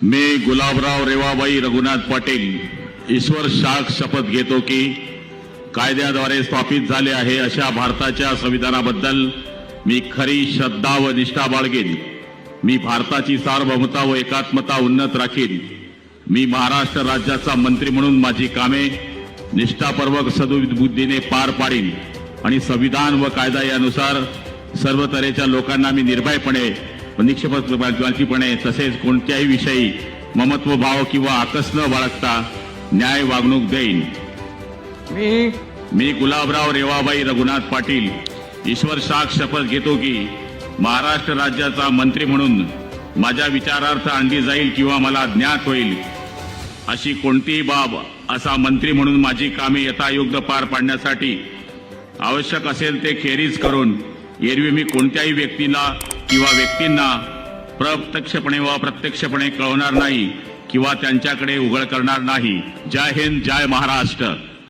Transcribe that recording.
मी गुलाबराव रेवाबाई रघुनाथ पाटील ईश्वर शाख शपथ घेतो की कायद्याद्वारे स्थापित झाले आहे अशा भारताच्या संविधानाबद्दल मी खरी श्रद्धा व निष्ठा बाळगेन। मी भारताची सार्वभौमता व एकात्मता उन्नत राखीन। मी महाराष्ट्र राज्याचा मंत्री म्हणून माझी कामे निष्ठापूर्वक सद्बुद्धीने पार पाडीन आणि संविधान व कायदा यानुसार सर्व तऱ्हेच्या लोकांना मी निर्भयपणे व निष्पक्षपातीपणे तसेच कोणत्याही विषयी ममत्व भाव किंवा आकस न बाळगता न्याय वागणूक देईन। मी गुलाबराव रेवाबाई रघुनाथ पाटील ईश्वर शाख शपथ घेतो की महाराष्ट्र राज्याचा मंत्री म्हणून माझ्या विचारार्थ आणली जाईल किंवा मला ज्ञात होईल अशी कोणतीही बाब असा मंत्री म्हणून माझी कामे यथायोग्य पार पाडण्यासाठी आवश्यक असेल ते खेरीज करून एरवी मी कोणत्याही व्यक्तीला किंवा व्यक्तींना प्रत्यक्षपणे व प्रत्यक्षपणे कळवणार नाही किंवा त्यांच्याकडे उघड करणार नाही। जय हिंद, जय महाराष्ट्र।